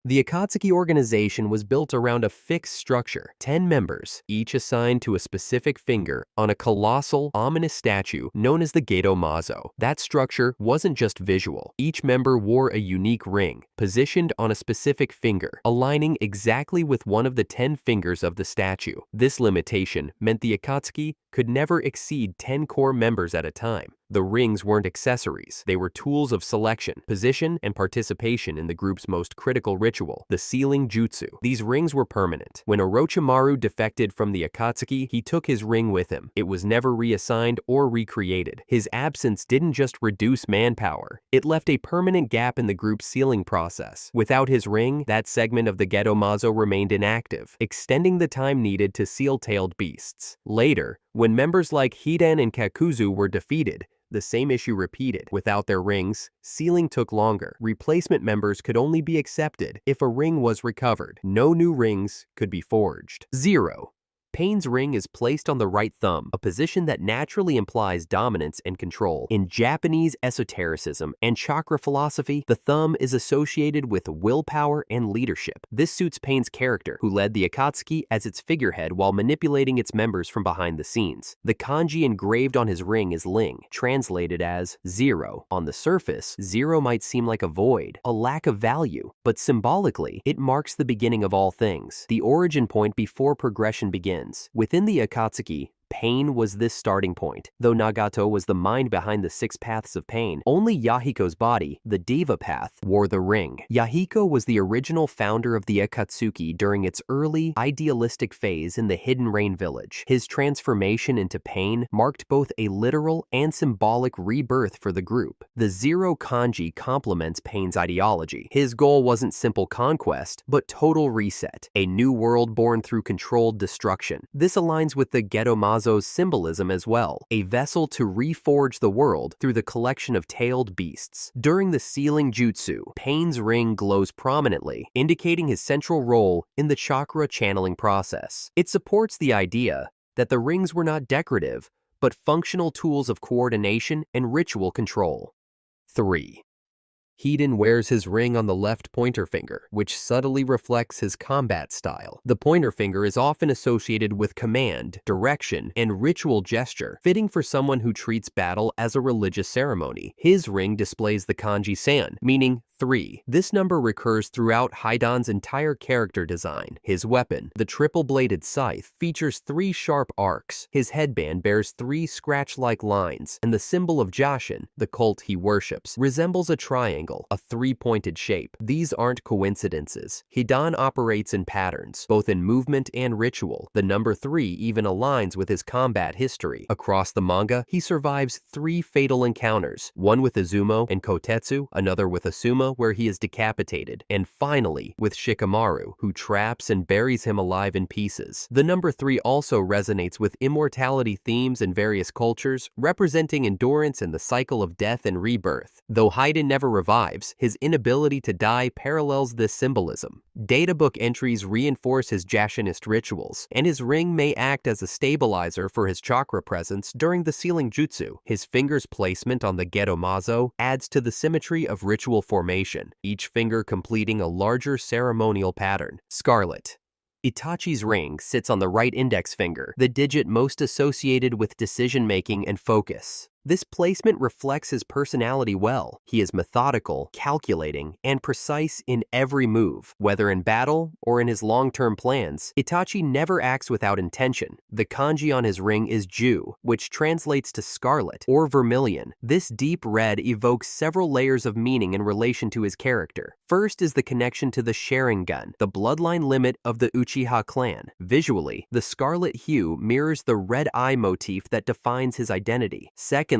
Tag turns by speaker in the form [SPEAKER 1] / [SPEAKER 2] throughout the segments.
[SPEAKER 1] The Akatsuki organization was built around a fixed structure, 10 members, each assigned to a specific finger on a colossal, ominous statue known as the Gedo Mazo. That structure wasn't just visual. Each member wore a unique ring, positioned on a specific finger, aligning exactly with one of the 10 fingers of the statue. This limitation meant the Akatsuki could never exceed 10 core members at a time. The rings weren't accessories. They were tools of selection, position, and participation in the group's most critical ritual, the Sealing Jutsu. These rings were permanent. When Orochimaru defected from the Akatsuki, he took his ring with him. It was never reassigned or recreated. His absence didn't just reduce manpower. It left a permanent gap in the group's sealing process. Without his ring, that segment of the Gedo Mazo remained inactive, extending the time needed to seal tailed beasts. Later, when members like Hidan and Kakuzu were defeated, the same issue repeated. Without their rings, sealing took longer. Replacement members could only be accepted if a ring was recovered. No new rings could be forged. 0. Pain's ring is placed on the right thumb, a position that naturally implies dominance and control. In Japanese esotericism and chakra philosophy, the thumb is associated with willpower and leadership. This suits Pain's character, who led the Akatsuki as its figurehead while manipulating its members from behind the scenes. The kanji engraved on his ring is Ling, translated as 0. On the surface, 0 might seem like a void, a lack of value, but symbolically, it marks the beginning of all things, the origin point before progression begins. Within the Akatsuki, Pain was this starting point. Though Nagato was the mind behind the 6 paths of pain, only Yahiko's body, the Diva path, wore the ring. Yahiko was the original founder of the Akatsuki during its early, idealistic phase in the Hidden Rain village. His transformation into Pain marked both a literal and symbolic rebirth for the group. The 0 kanji complements Pain's ideology. His goal wasn't simple conquest, but total reset, a new world born through controlled destruction. This aligns with the Gedo Mazo's symbolism as well, a vessel to reforge the world through the collection of tailed beasts. During the Sealing Jutsu, Pain's ring glows prominently, indicating his central role in the chakra channeling process. It supports the idea that the rings were not decorative, but functional tools of coordination and ritual control. 3. Hidan wears his ring on the left pointer finger, which subtly reflects his combat style. The pointer finger is often associated with command, direction, and ritual gesture, fitting for someone who treats battle as a religious ceremony. His ring displays the kanji san, meaning 3. This number recurs throughout Hidan's entire character design. His weapon, the triple-bladed scythe, features 3 sharp arcs. His headband bears 3 scratch-like lines, and the symbol of Jashin, the cult he worships, resembles a triangle, a 3-pointed shape. These aren't coincidences. Hidan operates in patterns, both in movement and ritual. The number 3 even aligns with his combat history. Across the manga, he survives 3 fatal encounters, one with Izumo and Kotetsu, another with Asuma, where he is decapitated, and finally with Shikamaru, who traps and buries him alive in pieces. The number 3 also resonates with immortality themes in various cultures, representing endurance and the cycle of death and rebirth. Though Hidan never revives, his inability to die parallels this symbolism. Databook entries reinforce his Jashinist rituals, and his ring may act as a stabilizer for his chakra presence during the Sealing Jutsu. His finger's placement on the Gedo Mazo adds to the symmetry of ritual formation, each finger completing a larger ceremonial pattern. Scarlet. Itachi's ring sits on the right index finger, the digit most associated with decision-making and focus. This placement reflects his personality well. He is methodical, calculating, and precise in every move. Whether in battle or in his long-term plans, Itachi never acts without intention. The kanji on his ring is Ju, which translates to scarlet or vermilion. This deep red evokes several layers of meaning in relation to his character. First is the connection to the Sharingan, the bloodline limit of the Uchiha clan. Visually, the scarlet hue mirrors the red eye motif that defines his identity. Secondly,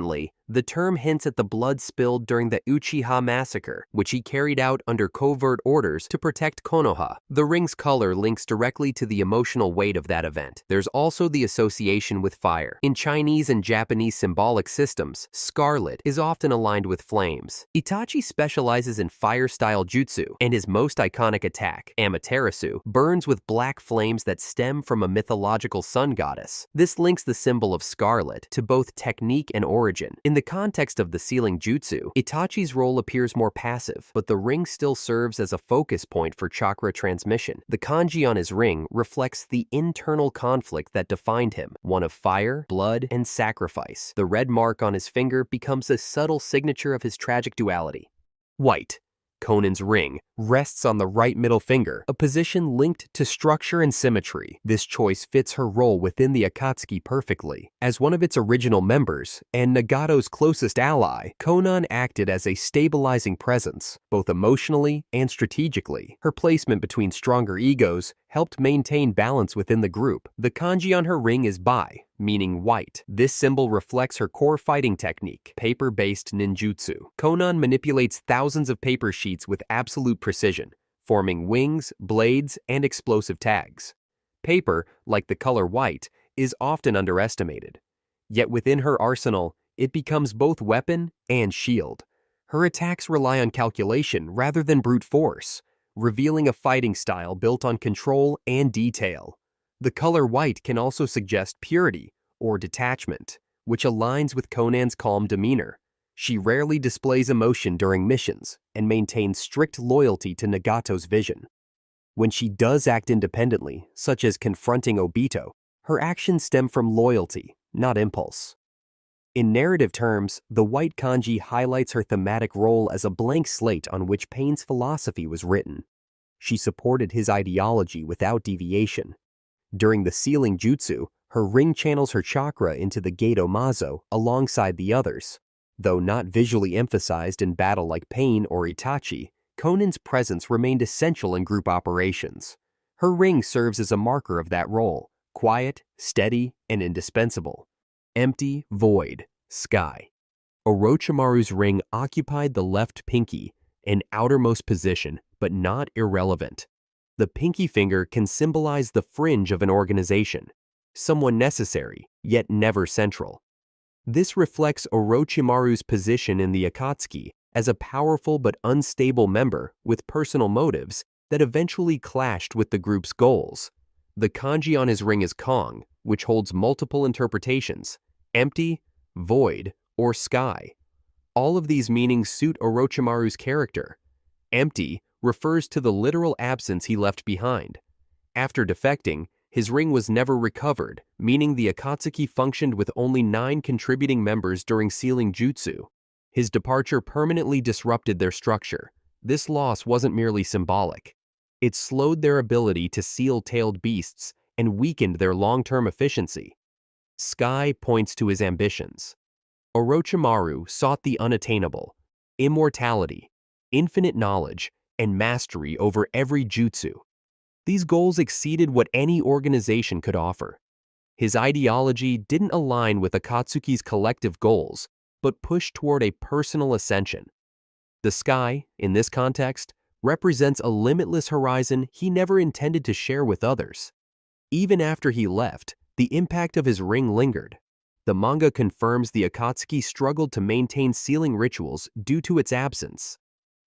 [SPEAKER 1] the term hints at the blood spilled during the Uchiha massacre, which he carried out under covert orders to protect Konoha. The ring's color links directly to the emotional weight of that event. There's also the association with fire. In Chinese and Japanese symbolic systems, scarlet is often aligned with flames. Itachi specializes in fire-style jutsu, and his most iconic attack, Amaterasu, burns with black flames that stem from a mythological sun goddess. This links the symbol of scarlet to both technique and origin. In the the context of the Sealing Jutsu, Itachi's role appears more passive, but the ring still serves as a focus point for chakra transmission. The kanji on his ring reflects the internal conflict that defined him, one of fire, blood, and sacrifice. The red mark on his finger becomes a subtle signature of his tragic duality. White. Conan's ring rests on the right middle finger, a position linked to structure and symmetry. This choice fits her role within the Akatsuki perfectly. As one of its original members, and Nagato's closest ally, Konan acted as a stabilizing presence, both emotionally and strategically. Her placement between stronger egos helped maintain balance within the group. The kanji on her ring is Bai, meaning white. This symbol reflects her core fighting technique, paper-based ninjutsu. Konan manipulates thousands of paper sheets with absolute precision, forming wings, blades, and explosive tags. Paper, like the color white, is often underestimated. Yet within her arsenal, it becomes both weapon and shield. Her attacks rely on calculation rather than brute force, revealing a fighting style built on control and detail. The color white can also suggest purity or detachment, which aligns with Conan's calm demeanor. She rarely displays emotion during missions and maintains strict loyalty to Nagato's vision. When she does act independently, such as confronting Obito, her actions stem from loyalty, not impulse. In narrative terms, the white kanji highlights her thematic role as a blank slate on which Pain's philosophy was written. She supported his ideology without deviation. During the Sealing Jutsu, her ring channels her chakra into the Gedo Mazo alongside the others. Though not visually emphasized in battle like Pain or Itachi, Conan's presence remained essential in group operations. Her ring serves as a marker of that role, quiet, steady, and indispensable. Empty, void, sky. Orochimaru's ring occupied the left pinky, an outermost position, but not irrelevant. The pinky finger can symbolize the fringe of an organization, someone necessary, yet never central. This reflects Orochimaru's position in the Akatsuki as a powerful but unstable member with personal motives that eventually clashed with the group's goals. The kanji on his ring is Kong, which holds multiple interpretations: empty, void, or sky. All of these meanings suit Orochimaru's character. Empty refers to the literal absence he left behind. After defecting, his ring was never recovered, meaning the Akatsuki functioned with only 9 contributing members during Sealing Jutsu. His departure permanently disrupted their structure. This loss wasn't merely symbolic. It slowed their ability to seal tailed beasts and weakened their long-term efficiency. Sky points to his ambitions. Orochimaru sought the unattainable, immortality, infinite knowledge, and mastery over every jutsu. These goals exceeded what any organization could offer. His ideology didn't align with Akatsuki's collective goals, but pushed toward a personal ascension. The sky, in this context, represents a limitless horizon he never intended to share with others. Even after he left, the impact of his ring lingered. The manga confirms the Akatsuki struggled to maintain sealing rituals due to its absence.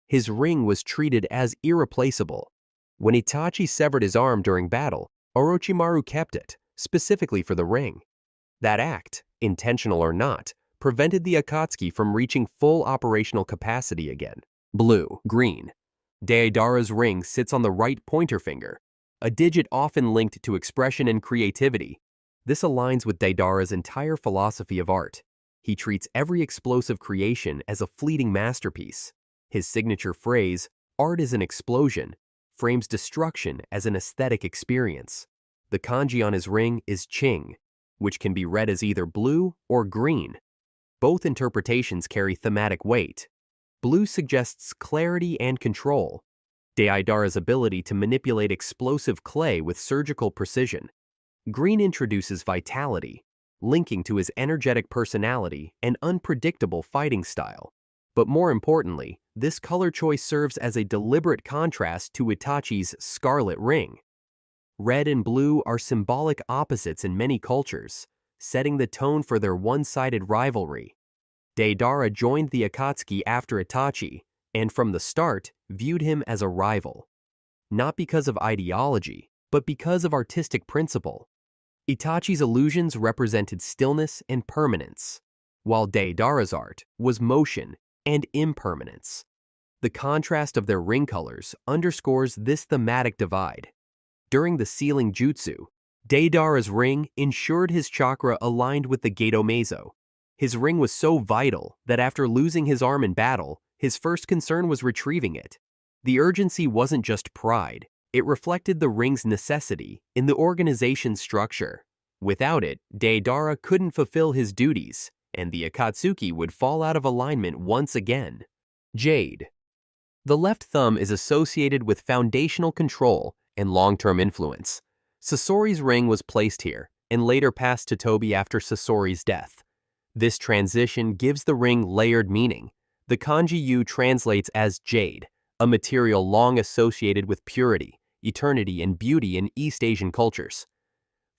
[SPEAKER 1] His ring was treated as irreplaceable. When Itachi severed his arm during battle, Orochimaru kept it, specifically for the ring. That act, intentional or not, prevented the Akatsuki from reaching full operational capacity again. Blue, green. Deidara's ring sits on the right pointer finger, a digit often linked to expression and creativity. This aligns with Deidara's entire philosophy of art. He treats every explosive creation as a fleeting masterpiece. His signature phrase, "Art is an explosion," frames destruction as an aesthetic experience. The kanji on his ring is Ching, which can be read as either blue or green. Both interpretations carry thematic weight. Blue suggests clarity and control. Deidara's ability to manipulate explosive clay with surgical precision. Green introduces vitality, linking to his energetic personality and unpredictable fighting style. But more importantly, this color choice serves as a deliberate contrast to Itachi's scarlet ring. Red and blue are symbolic opposites in many cultures, setting the tone for their one-sided rivalry. Deidara joined the Akatsuki after Itachi, and from the start viewed him as a rival. Not because of ideology, but because of artistic principle. Itachi's illusions represented stillness and permanence. while Deidara's art was motion and impermanence. The contrast of their ring colors underscores this thematic divide. During the Sealing Jutsu, Deidara's ring ensured his chakra aligned with the Gedo Mazo. His ring was so vital that after losing his arm in battle, his first concern was retrieving it. The urgency wasn't just pride, it reflected the ring's necessity in the organization's structure. Without it, Deidara couldn't fulfill his duties, and the Akatsuki would fall out of alignment once again. Jade. The left thumb is associated with foundational control and long-term influence. Sasori's ring was placed here and later passed to Tobi after Sasori's death. This transition gives the ring layered meaning. The kanji yu translates as jade, a material long associated with purity, eternity, and beauty in East Asian cultures.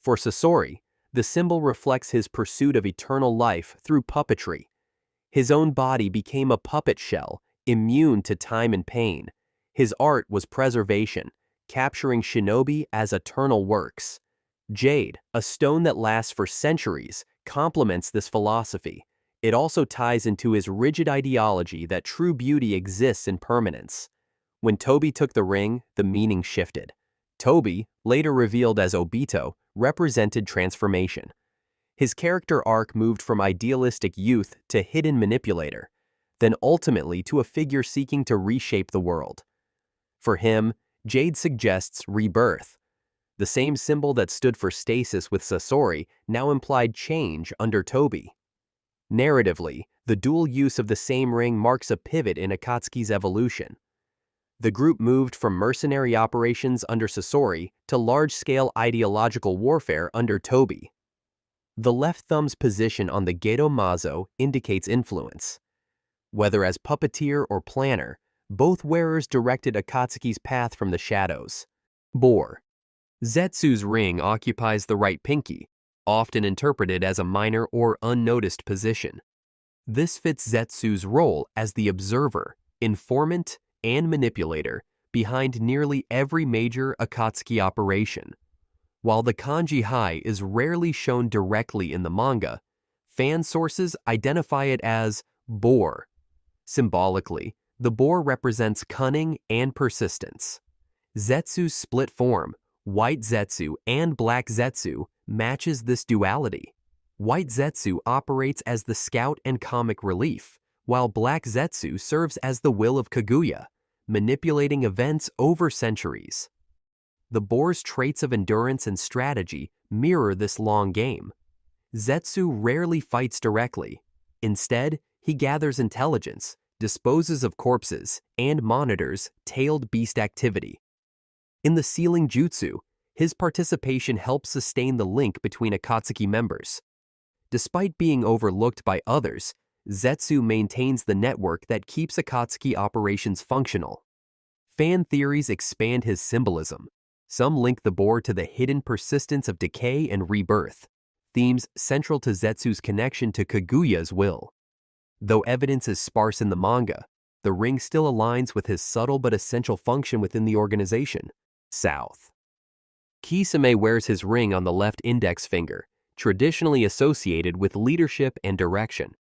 [SPEAKER 1] For Sasori, the symbol reflects his pursuit of eternal life through puppetry. His own body became a puppet shell, immune to time and pain. His art was preservation, capturing shinobi as eternal works. Jade, a stone that lasts for centuries, complements this philosophy. It also ties into his rigid ideology that true beauty exists in permanence. When Tobi took the ring, the meaning shifted. Tobi, later revealed as Obito, represented transformation. His character arc moved from idealistic youth to hidden manipulator, then ultimately to a figure seeking to reshape the world. For him, Jade suggests rebirth. The same symbol that stood for stasis with Sasori now implied change under Tobi. Narratively, the dual use of the same ring marks a pivot in Akatsuki's evolution. The group moved from mercenary operations under Sasori to large-scale ideological warfare under Tobi. The left thumb's position on the Gedo Mazo indicates influence. Whether as puppeteer or planner, both wearers directed Akatsuki's path from the shadows. Boar. Zetsu's ring occupies the right pinky, often interpreted as a minor or unnoticed position. This fits Zetsu's role as the observer, informant, and manipulator behind nearly every major Akatsuki operation. While the kanji hai is rarely shown directly in the manga, fan sources identify it as boar. Symbolically, the boar represents cunning and persistence. Zetsu's split form, white Zetsu and black Zetsu, matches this duality. White Zetsu operates as the scout and comic relief, while black Zetsu serves as the will of Kaguya, manipulating events over centuries. The boar's traits of endurance and strategy mirror this long game. Zetsu rarely fights directly. Instead, he gathers intelligence, disposes of corpses, and monitors tailed beast activity. In the Sealing Jutsu, his participation helps sustain the link between Akatsuki members. Despite being overlooked by others, Zetsu maintains the network that keeps Akatsuki operations functional. Fan theories expand his symbolism. Some link the boar to the hidden persistence of decay and rebirth, themes central to Zetsu's connection to Kaguya's will. Though evidence is sparse in the manga, the ring still aligns with his subtle but essential function within the organization. South. Kisame wears his ring on the left index finger, traditionally associated with leadership and direction.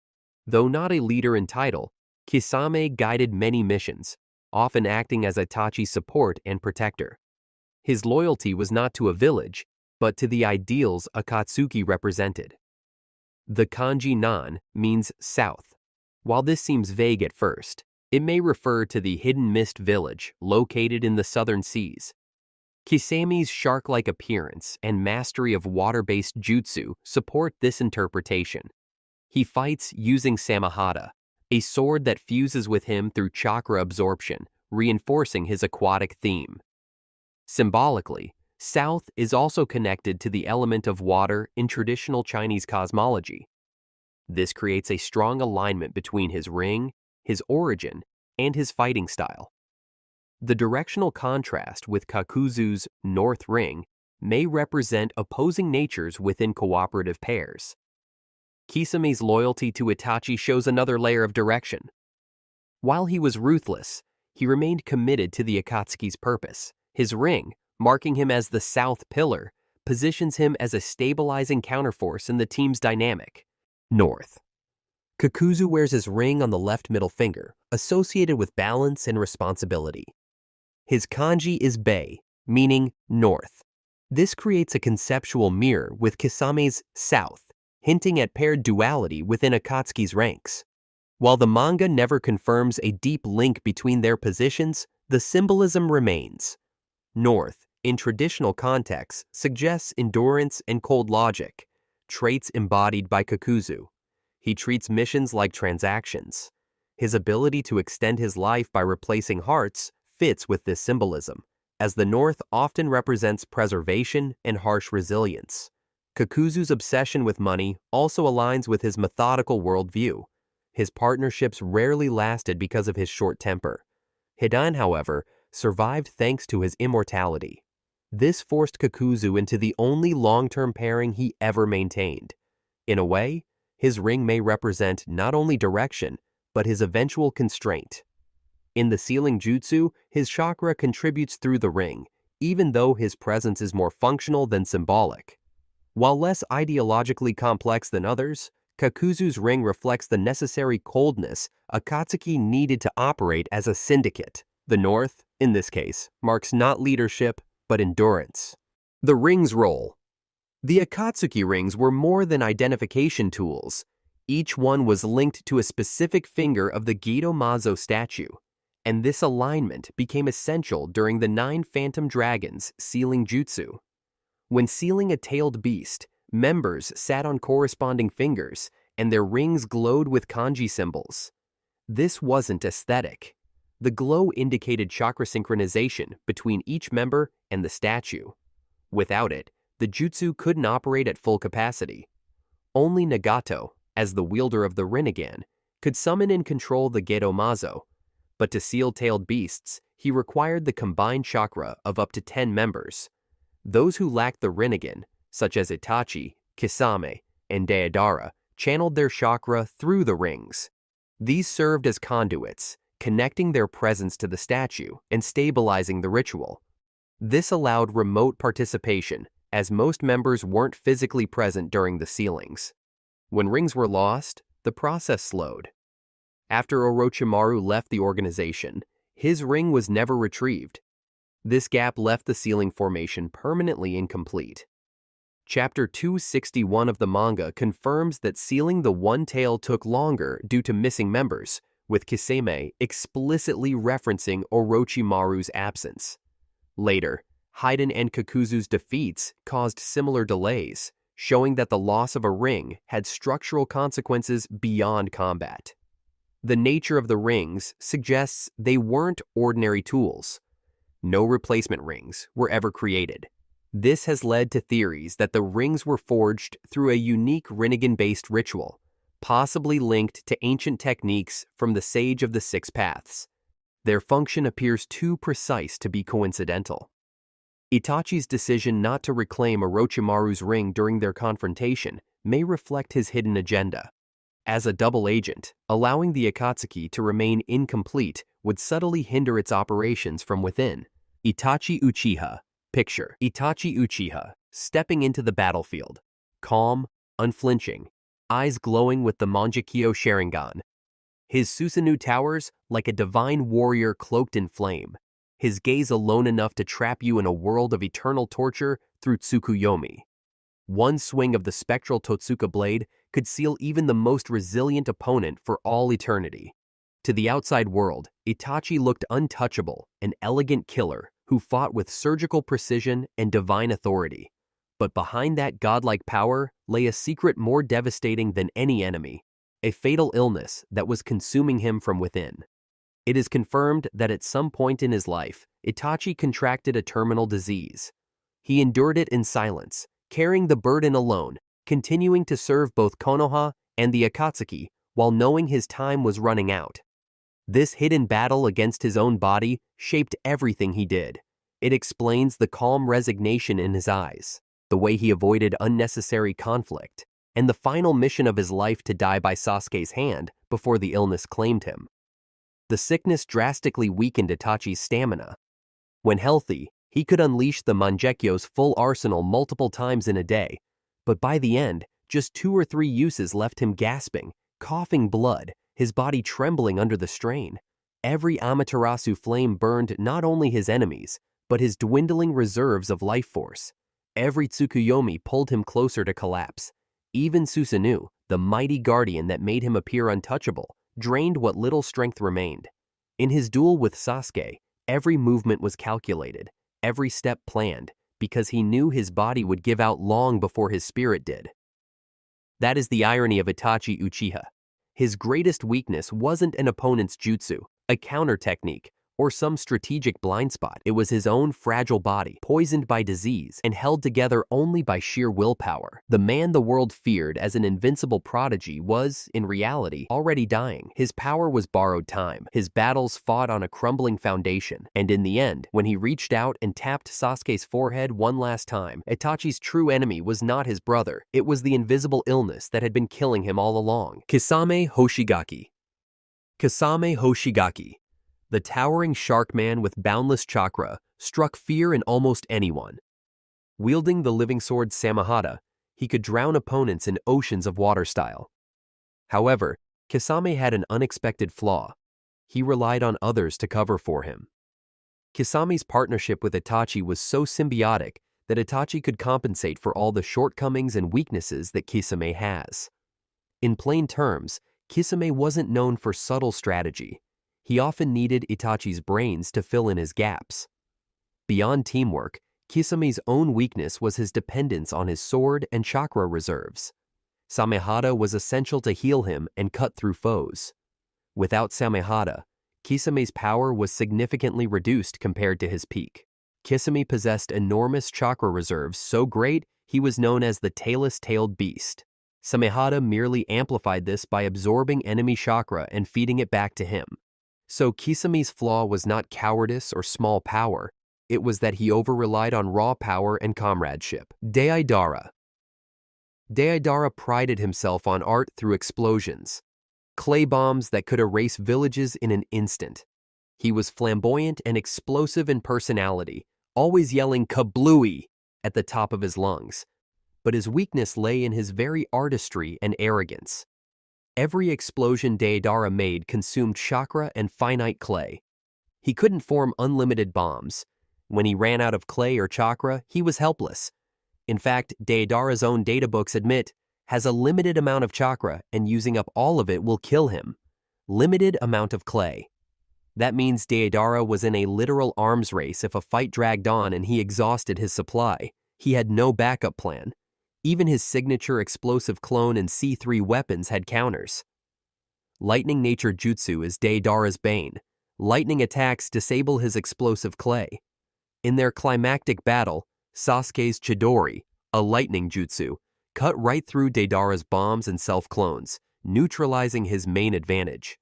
[SPEAKER 1] Though not a leader in title, Kisame guided many missions, often acting as Itachi's support and protector. His loyalty was not to a village, but to the ideals Akatsuki represented. The kanji nan means south. While this seems vague at first, it may refer to the hidden mist village located in the southern seas. Kisame's shark-like appearance and mastery of water-based jutsu support this interpretation. He fights using samahata, a sword that fuses with him through chakra absorption, reinforcing his aquatic theme. Symbolically, south is also connected to the element of water in traditional Chinese cosmology. This creates a strong alignment between his ring, his origin, and his fighting style. The directional contrast with Kakuzu's north ring may represent opposing natures within cooperative pairs. Kisame's loyalty to Itachi shows another layer of direction. While he was ruthless, he remained committed to the Akatsuki's purpose. His ring, marking him as the south pillar, positions him as a stabilizing counterforce in the team's dynamic. North. Kakuzu wears his ring on the left middle finger, associated with balance and responsibility. His kanji is bei, meaning north. This creates a conceptual mirror with Kisame's south, hinting at paired duality within Akatsuki's ranks. While the manga never confirms a deep link between their positions, the symbolism remains. North, in traditional contexts, suggests endurance and cold logic, traits embodied by Kakuzu. He treats missions like transactions. His ability to extend his life by replacing hearts fits with this symbolism, as the North often represents preservation and harsh resilience. Kakuzu's obsession with money also aligns with his methodical worldview. His partnerships rarely lasted because of his short temper. Hidan, however, survived thanks to his immortality. This forced Kakuzu into the only long-term pairing he ever maintained. In a way, his ring may represent not only direction, but his eventual constraint. In the Sealing Jutsu, his chakra contributes through the ring, even though his presence is more functional than symbolic. While less ideologically complex than others, Kakuzu's ring reflects the necessary coldness Akatsuki needed to operate as a syndicate. The North, in this case, marks not leadership, but endurance. The ring's role. The Akatsuki rings were more than identification tools. Each one was linked to a specific finger of the Gedo Mazo statue, and this alignment became essential during the 9 Phantom Dragons' Sealing Jutsu. When sealing a tailed beast, members sat on corresponding fingers, and their rings glowed with kanji symbols. This wasn't aesthetic. The glow indicated chakra synchronization between each member and the statue. Without it, the jutsu couldn't operate at full capacity. Only Nagato, as the wielder of the Rinnegan, could summon and control the Gedo Mazo, but to seal tailed beasts, he required the combined chakra of up to 10 members. Those who lacked the Rinnegan, such as Itachi, Kisame, and Deidara, channeled their chakra through the rings. These served as conduits, connecting their presence to the statue and stabilizing the ritual. This allowed remote participation, as most members weren't physically present during the sealings. When rings were lost, the process slowed. After Orochimaru left the organization, his ring was never retrieved. This gap left the sealing formation permanently incomplete. Chapter 261 of the manga confirms that sealing the one tail took longer due to missing members, with Kisame explicitly referencing Orochimaru's absence. Later, Hidan and Kakuzu's defeats caused similar delays, showing that the loss of a ring had structural consequences beyond combat. The nature of the rings suggests they weren't ordinary tools. No replacement rings were ever created. This has led to theories that the rings were forged through a unique Rinnegan-based ritual, possibly linked to ancient techniques from the Sage of the Six Paths. Their function appears too precise to be coincidental. Itachi's decision not to reclaim Orochimaru's ring during their confrontation may reflect his hidden agenda. As a double agent, allowing the Akatsuki to remain incomplete would subtly hinder its operations from within. Itachi Uchiha. Picture Itachi Uchiha stepping into the battlefield, calm, unflinching, eyes glowing with the Mangekyo Sharingan. His Susanoo towers like a divine warrior cloaked in flame, his gaze alone enough to trap you in a world of eternal torture through Tsukuyomi. One swing of the spectral Totsuka blade could seal even the most resilient opponent for all eternity. To the outside world, Itachi looked untouchable, an elegant killer who fought with surgical precision and divine authority. But behind that godlike power lay a secret more devastating than any enemy, a fatal illness that was consuming him from within. It is confirmed that at some point in his life, Itachi contracted a terminal disease. He endured it in silence, carrying the burden alone, continuing to serve both Konoha and the Akatsuki while knowing his time was running out. This hidden battle against his own body shaped everything he did. It explains the calm resignation in his eyes, the way he avoided unnecessary conflict, and the final mission of his life to die by Sasuke's hand before the illness claimed him. The sickness drastically weakened Itachi's stamina. When healthy, he could unleash the Mangekyo's full arsenal multiple times in a day, but by the end, just 2 or 3 uses left him gasping, coughing blood, his body trembling under the strain. Every Amaterasu flame burned not only his enemies, but his dwindling reserves of life force. Every Tsukuyomi pulled him closer to collapse. Even Susanoo, the mighty guardian that made him appear untouchable, drained what little strength remained. In his duel with Sasuke, every movement was calculated, every step planned, because he knew his body would give out long before his spirit did. That is the irony of Itachi Uchiha. His greatest weakness wasn't an opponent's jutsu, a counter technique, or some strategic blind spot. It was his own fragile body, poisoned by disease and held together only by sheer willpower. The man the world feared as an invincible prodigy was, in reality, already dying. His power was borrowed time, his battles fought on a crumbling foundation, and in the end, when he reached out and tapped Sasuke's forehead one last time, Itachi's true enemy was not his brother. It was the invisible illness that had been killing him all along. Kisame Hoshigaki. Kisame Hoshigaki, the towering shark man with boundless chakra, struck fear in almost anyone. Wielding the living sword Samehada, he could drown opponents in oceans of water style. However, Kisame had an unexpected flaw. He relied on others to cover for him. Kisame's partnership with Itachi was so symbiotic that Itachi could compensate for all the shortcomings and weaknesses that Kisame has. In plain terms, Kisame wasn't known for subtle strategy. He often needed Itachi's brains to fill in his gaps. Beyond teamwork, Kisame's own weakness was his dependence on his sword and chakra reserves. Samehada was essential to heal him and cut through foes. Without Samehada, Kisame's power was significantly reduced compared to his peak. Kisame possessed enormous chakra reserves so great he was known as the tailless-tailed beast. Samehada merely amplified this by absorbing enemy chakra and feeding it back to him. So Kisame's flaw was not cowardice or small power, it was that he over-relied on raw power and comradeship. Deidara. Deidara prided himself on art through explosions, clay bombs that could erase villages in an instant. He was flamboyant and explosive in personality, always yelling kablooey at the top of his lungs. But his weakness lay in his very artistry and arrogance. Every explosion Deidara made consumed chakra and finite clay. He couldn't form unlimited bombs. When he ran out of clay or chakra, he was helpless. In fact, Deidara's own databooks admit, has a limited amount of chakra and using up all of it will kill him. Limited amount of clay. That means Deidara was in a literal arms race if a fight dragged on and he exhausted his supply. He had no backup plan. Even his signature explosive clone and C3 weapons had counters. Lightning nature jutsu is Deidara's bane. Lightning attacks disable his explosive clay. In their climactic battle, Sasuke's Chidori, a lightning jutsu, cut right through Deidara's bombs and self-clones, neutralizing his main advantage.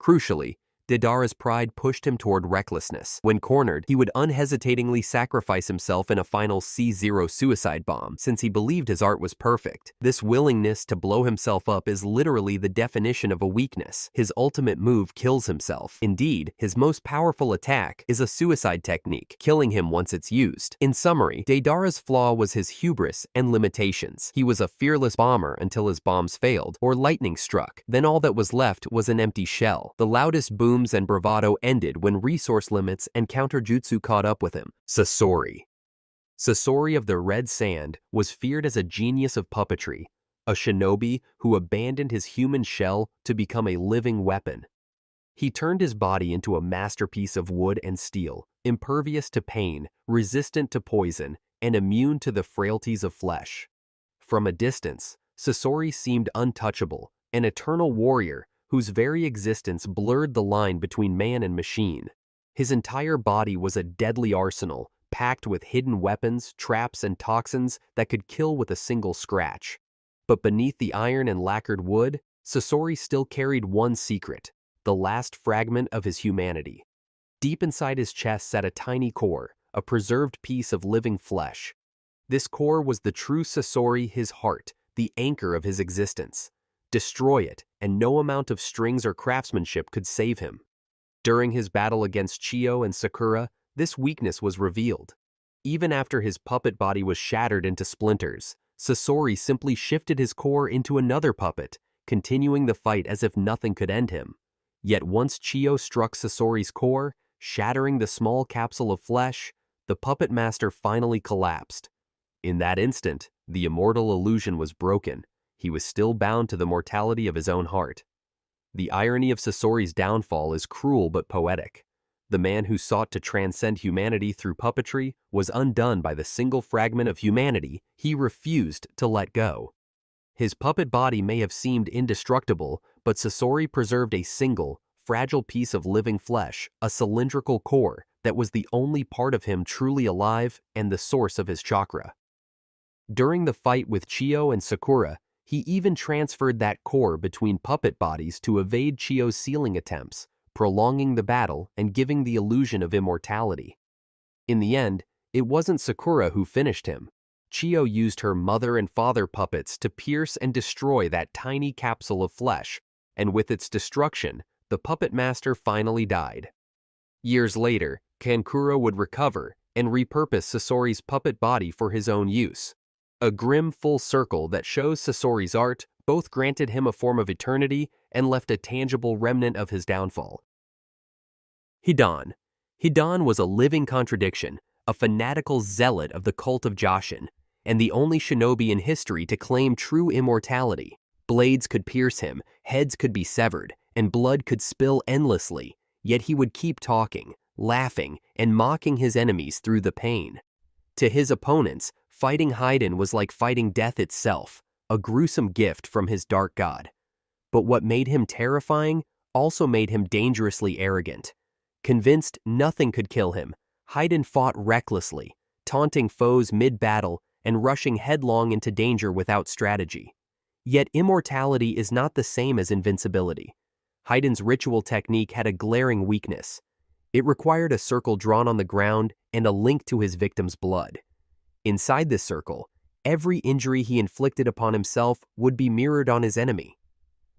[SPEAKER 1] Crucially, Deidara's pride pushed him toward recklessness. When cornered, he would unhesitatingly sacrifice himself in a final C0 suicide bomb, since he believed his art was perfect. This willingness to blow himself up is literally the definition of a weakness. His ultimate move kills himself. Indeed, his most powerful attack is a suicide technique, killing him once it's used. In summary, Deidara's flaw was his hubris and limitations. He was a fearless bomber until his bombs failed, or lightning struck. Then all that was left was an empty shell. The loudest boom and bravado ended when resource limits and counter-jutsu caught up with him. Sasori. Sasori of the Red Sand was feared as a genius of puppetry, a shinobi who abandoned his human shell to become a living weapon. He turned his body into a masterpiece of wood and steel, impervious to pain, resistant to poison, and immune to the frailties of flesh. From a distance, Sasori seemed untouchable, an eternal warrior whose very existence blurred the line between man and machine. His entire body was a deadly arsenal, packed with hidden weapons, traps, and toxins that could kill with a single scratch. But beneath the iron and lacquered wood, Sasori still carried one secret, the last fragment of his humanity. Deep inside his chest sat a tiny core, a preserved piece of living flesh. This core was the true Sasori, his heart, the anchor of his existence. Destroy it, and no amount of strings or craftsmanship could save him. During his battle against Chiyo and Sakura, this weakness was revealed. Even after his puppet body was shattered into splinters, Sasori simply shifted his core into another puppet, continuing the fight as if nothing could end him. Yet once Chiyo struck Sasori's core, shattering the small capsule of flesh, the puppet master finally collapsed. In that instant, the immortal illusion was broken. He was still bound to the mortality of his own heart. The irony of Sasori's downfall is cruel but poetic. The man who sought to transcend humanity through puppetry was undone by the single fragment of humanity he refused to let go. His puppet body may have seemed indestructible, but Sasori preserved a single, fragile piece of living flesh, a cylindrical core that was the only part of him truly alive and the source of his chakra. During the fight with Chiyo and Sakura, he even transferred that core between puppet bodies to evade Chiyo's sealing attempts, prolonging the battle and giving the illusion of immortality. In the end, it wasn't Sakura who finished him. Chiyo used her mother and father puppets to pierce and destroy that tiny capsule of flesh, and with its destruction, the puppet master finally died. Years later, Kankuro would recover and repurpose Sasori's puppet body for his own use. A grim full circle that shows Sasori's art both granted him a form of eternity and left a tangible remnant of his downfall. Hidan. Hidan was a living contradiction, a fanatical zealot of the cult of Jashin, and the only shinobi in history to claim true immortality. Blades could pierce him, heads could be severed, and blood could spill endlessly, yet he would keep talking, laughing, and mocking his enemies through the pain. To his opponents, fighting Hidan was like fighting death itself, a gruesome gift from his dark god. But what made him terrifying also made him dangerously arrogant. Convinced nothing could kill him, Hidan fought recklessly, taunting foes mid-battle and rushing headlong into danger without strategy. Yet immortality is not the same as invincibility. Hidan's ritual technique had a glaring weakness. It required a circle drawn on the ground and a link to his victim's blood. Inside this circle, every injury he inflicted upon himself would be mirrored on his enemy.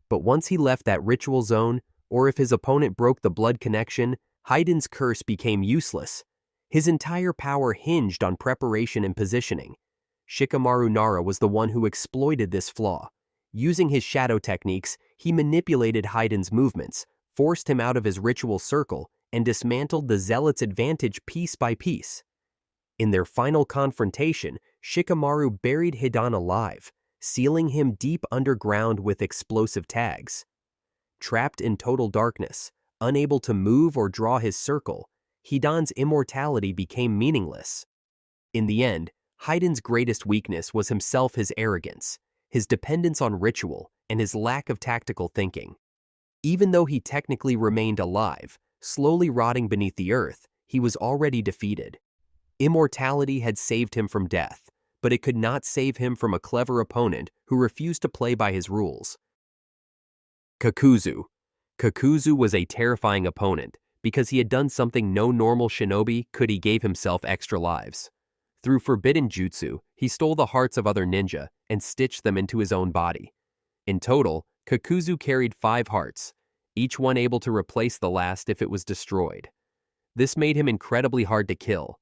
[SPEAKER 1] But once he left that ritual zone, or if his opponent broke the blood connection, Hidan's curse became useless. His entire power hinged on preparation and positioning. Shikamaru Nara was the one who exploited this flaw. Using his shadow techniques, he manipulated Hidan's movements, forced him out of his ritual circle, and dismantled the zealot's advantage piece by piece. In their final confrontation, Shikamaru buried Hidan alive, sealing him deep underground with explosive tags. Trapped in total darkness, unable to move or draw his circle, Hidan's immortality became meaningless. In the end, Hidan's greatest weakness was his arrogance, his dependence on ritual, and his lack of tactical thinking. Even though he technically remained alive, slowly rotting beneath the earth, he was already defeated. Immortality had saved him from death, but it could not save him from a clever opponent who refused to play by his rules. Kakuzu. Kakuzu was a terrifying opponent because he had done something no normal shinobi could. He gave himself extra lives. Through forbidden jutsu, he stole the hearts of other ninja and stitched them into his own body. In total, Kakuzu carried 5 hearts, each one able to replace the last if it was destroyed. This made him incredibly hard to kill.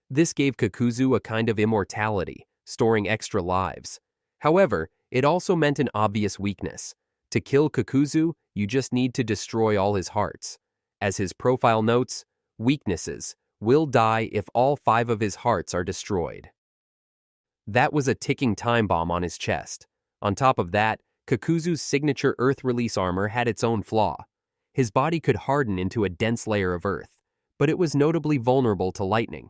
[SPEAKER 1] This gave Kakuzu a kind of immortality, storing extra lives. However, it also meant an obvious weakness. To kill Kakuzu, you just need to destroy all his hearts. As his profile notes, weaknesses will die if all 5 of his hearts are destroyed. That was a ticking time bomb on his chest. On top of that, Kakuzu's signature earth release armor had its own flaw. His body could harden into a dense layer of earth, but it was notably vulnerable to lightning.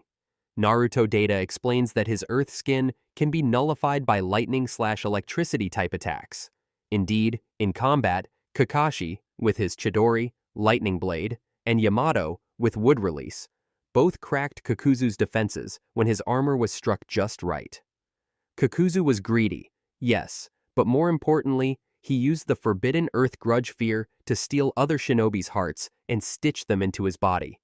[SPEAKER 1] Naruto data explains that his earth skin can be nullified by lightning/electricity type attacks. Indeed, in combat, Kakashi, with his Chidori, lightning blade, and Yamato, with wood release, both cracked Kakuzu's defenses when his armor was struck just right. Kakuzu was greedy, yes, but more importantly, he used the forbidden earth grudge fear to steal other shinobi's hearts and stitch them into his body.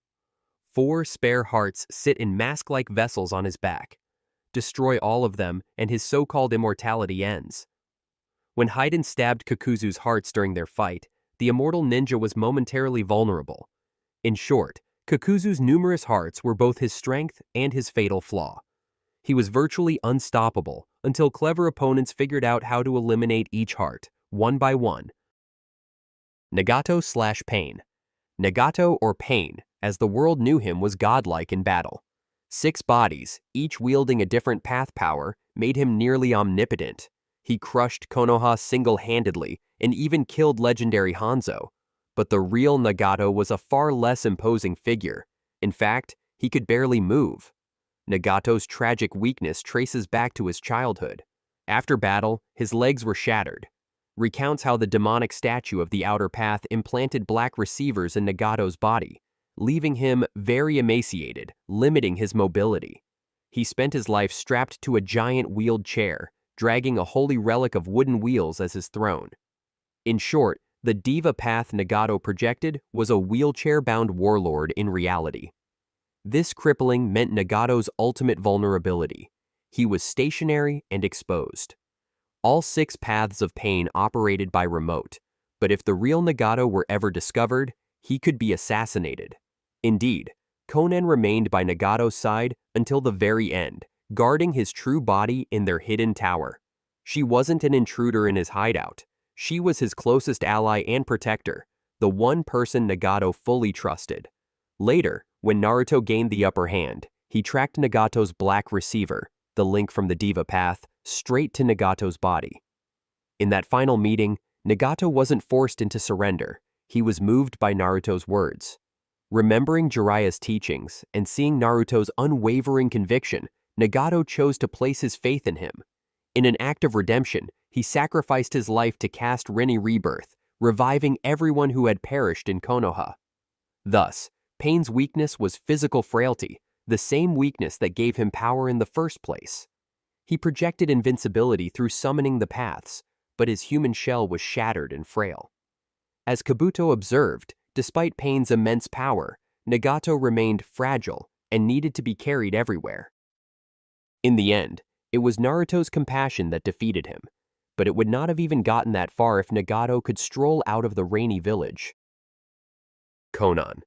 [SPEAKER 1] 4 spare hearts sit in mask-like vessels on his back. Destroy all of them, and his so-called immortality ends. When Hidan stabbed Kakuzu's hearts during their fight, the immortal ninja was momentarily vulnerable. In short, Kakuzu's numerous hearts were both his strength and his fatal flaw. He was virtually unstoppable until clever opponents figured out how to eliminate each heart, one by one. Nagato/Pain. Nagato, or Pain, as the world knew him, was godlike in battle. 6 bodies, each wielding a different path power, made him nearly omnipotent. He crushed Konoha single-handedly and even killed legendary Hanzo. But the real Nagato was a far less imposing figure. In fact, he could barely move. Nagato's tragic weakness traces back to his childhood. After battle, his legs were shattered. Recounts how the demonic statue of the Outer Path implanted black receivers in Nagato's body, leaving him very emaciated, limiting his mobility. He spent his life strapped to a giant wheeled chair, dragging a holy relic of wooden wheels as his throne. In short, the diva path Nagato projected was a wheelchair-bound warlord in reality. This crippling meant Nagato's ultimate vulnerability. He was stationary and exposed. All 6 paths of pain operated by remote, but if the real Nagato were ever discovered, he could be assassinated. Indeed, Konan remained by Nagato's side until the very end, guarding his true body in their hidden tower. She wasn't an intruder in his hideout. She was his closest ally and protector, the one person Nagato fully trusted. Later, when Naruto gained the upper hand, he tracked Nagato's black receiver, the link from the diva path, straight to Nagato's body. In that final meeting, Nagato wasn't forced into surrender. He was moved by Naruto's words. Remembering Jiraiya's teachings and seeing Naruto's unwavering conviction, Nagato chose to place his faith in him. In an act of redemption, he sacrificed his life to cast Rinne Rebirth, reviving everyone who had perished in Konoha. Thus, Pain's weakness was physical frailty, the same weakness that gave him power in the first place. He projected invincibility through summoning the paths, but his human shell was shattered and frail. As Kabuto observed, despite Pain's immense power, Nagato remained fragile and needed to be carried everywhere. In the end, it was Naruto's compassion that defeated him, but it would not have even gotten that far if Nagato could stroll out of the rainy village. Konan.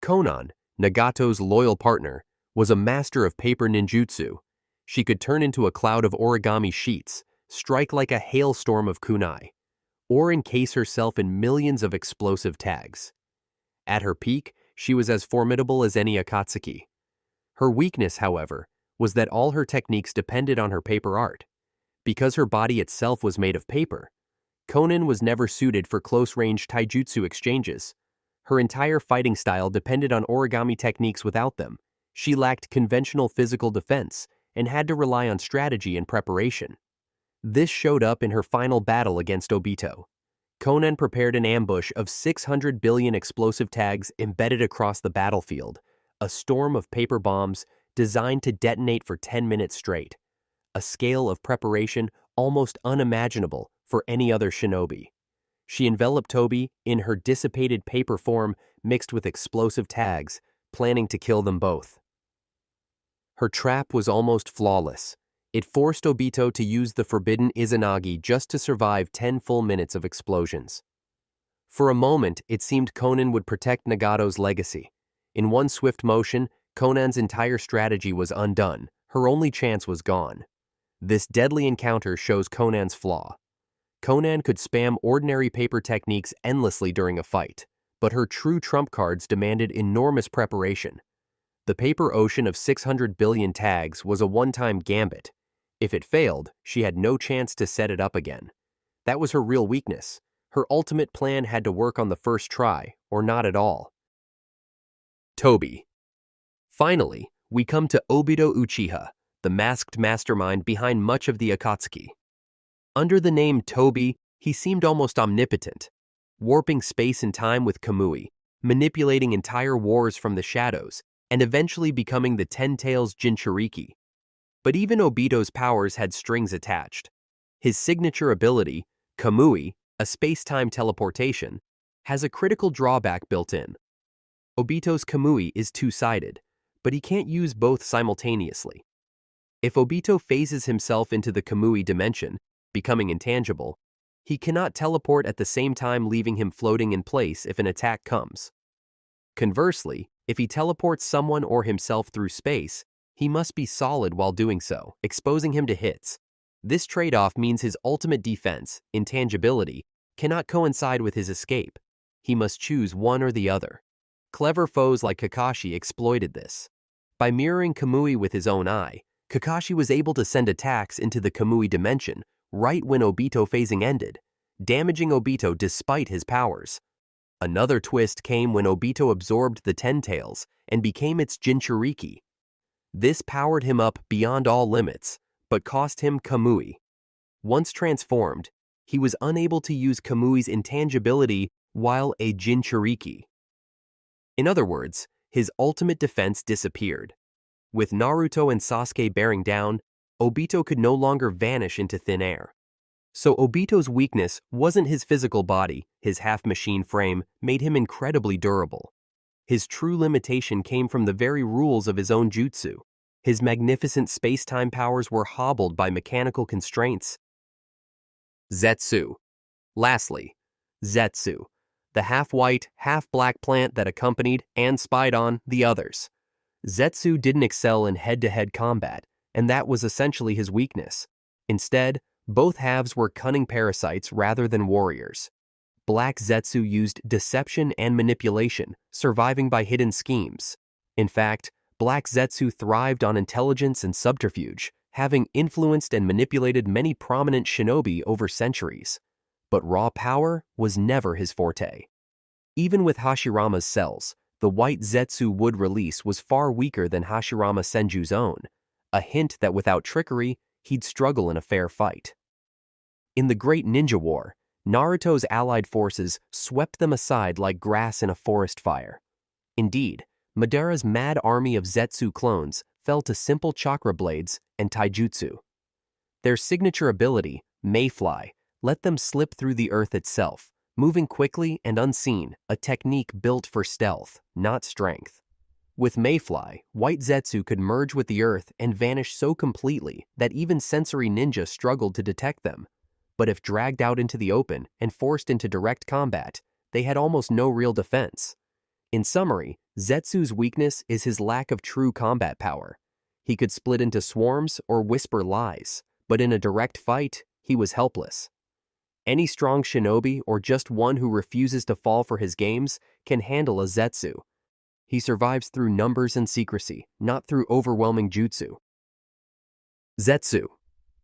[SPEAKER 1] Konan, Nagato's loyal partner, was a master of paper ninjutsu. She could turn into a cloud of origami sheets, strike like a hailstorm of kunai, or encase herself in millions of explosive tags. At her peak, she was as formidable as any Akatsuki. Her weakness, however, was that all her techniques depended on her paper art. Because her body itself was made of paper, Konan was never suited for close-range taijutsu exchanges. Her entire fighting style depended on origami techniques without them. She lacked conventional physical defense and had to rely on strategy and preparation. This showed up in her final battle against Obito. Konan prepared an ambush of 600 billion explosive tags embedded across the battlefield, a storm of paper bombs designed to detonate for 10 minutes straight, a scale of preparation almost unimaginable for any other shinobi. She enveloped Tobi in her dissipated paper form mixed with explosive tags, planning to kill them both. Her trap was almost flawless. It forced Obito to use the forbidden Izanagi just to survive 10 full minutes of explosions. For a moment, it seemed Konan would protect Nagato's legacy. In one swift motion, Konan's entire strategy was undone. Her only chance was gone. This deadly encounter shows Konan's flaw. Konan could spam ordinary paper techniques endlessly during a fight, but her true trump cards demanded enormous preparation. The paper ocean of 600 billion tags was a one-time gambit. If it failed, she had no chance to set it up again. That was her real weakness. Her ultimate plan had to work on the first try, or not at all. Tobi. Finally, we come to Obito Uchiha, the masked mastermind behind much of the Akatsuki. Under the name Tobi, he seemed almost omnipotent, warping space and time with Kamui, manipulating entire wars from the shadows, and eventually becoming the Ten-Tails Jinchuriki. But even Obito's powers had strings attached. His signature ability, Kamui, a space-time teleportation, has a critical drawback built in. Obito's Kamui is two-sided, but he can't use both simultaneously. If Obito phases himself into the Kamui dimension, becoming intangible, he cannot teleport at the same time, leaving him floating in place if an attack comes. Conversely, if he teleports someone or himself through space, he must be solid while doing so, exposing him to hits. This trade-off means his ultimate defense, intangibility, cannot coincide with his escape. He must choose one or the other. Clever foes like Kakashi exploited this. By mirroring Kamui with his own eye, Kakashi was able to send attacks into the Kamui dimension right when Obito phasing ended, damaging Obito despite his powers. Another twist came when Obito absorbed the Ten Tails and became its Jinchuriki. This powered him up beyond all limits, but cost him Kamui. Once transformed, he was unable to use Kamui's intangibility while a Jinchuriki. In other words, his ultimate defense disappeared. With Naruto and Sasuke bearing down, Obito could no longer vanish into thin air. So Obito's weakness wasn't his physical body, his half-machine frame made him incredibly durable. His true limitation came from the very rules of his own jutsu. His magnificent space-time powers were hobbled by mechanical constraints. Zetsu. Lastly, Zetsu, the half-white, half-black plant that accompanied and spied on the others. Zetsu didn't excel in head-to-head combat, and that was essentially his weakness. Instead, both halves were cunning parasites rather than warriors. Black Zetsu used deception and manipulation, surviving by hidden schemes. In fact, Black Zetsu thrived on intelligence and subterfuge, having influenced and manipulated many prominent shinobi over centuries. But raw power was never his forte. Even with Hashirama's cells, the white Zetsu wood release was far weaker than Hashirama Senju's own, a hint that without trickery, he'd struggle in a fair fight. In the Great Ninja War, Naruto's allied forces swept them aside like grass in a forest fire. Indeed, Madara's mad army of Zetsu clones fell to simple chakra blades and taijutsu. Their signature ability, Mayfly, let them slip through the earth itself, moving quickly and unseen, a technique built for stealth, not strength. With Mayfly, White Zetsu could merge with the earth and vanish so completely that even sensory ninja struggled to detect them. But if dragged out into the open and forced into direct combat, they had almost no real defense. In summary, Zetsu's weakness is his lack of true combat power. He could split into swarms or whisper lies, but in a direct fight, he was helpless. Any strong shinobi or just one who refuses to fall for his games can handle a Zetsu. He survives through numbers and secrecy, not through overwhelming jutsu. Zetsu.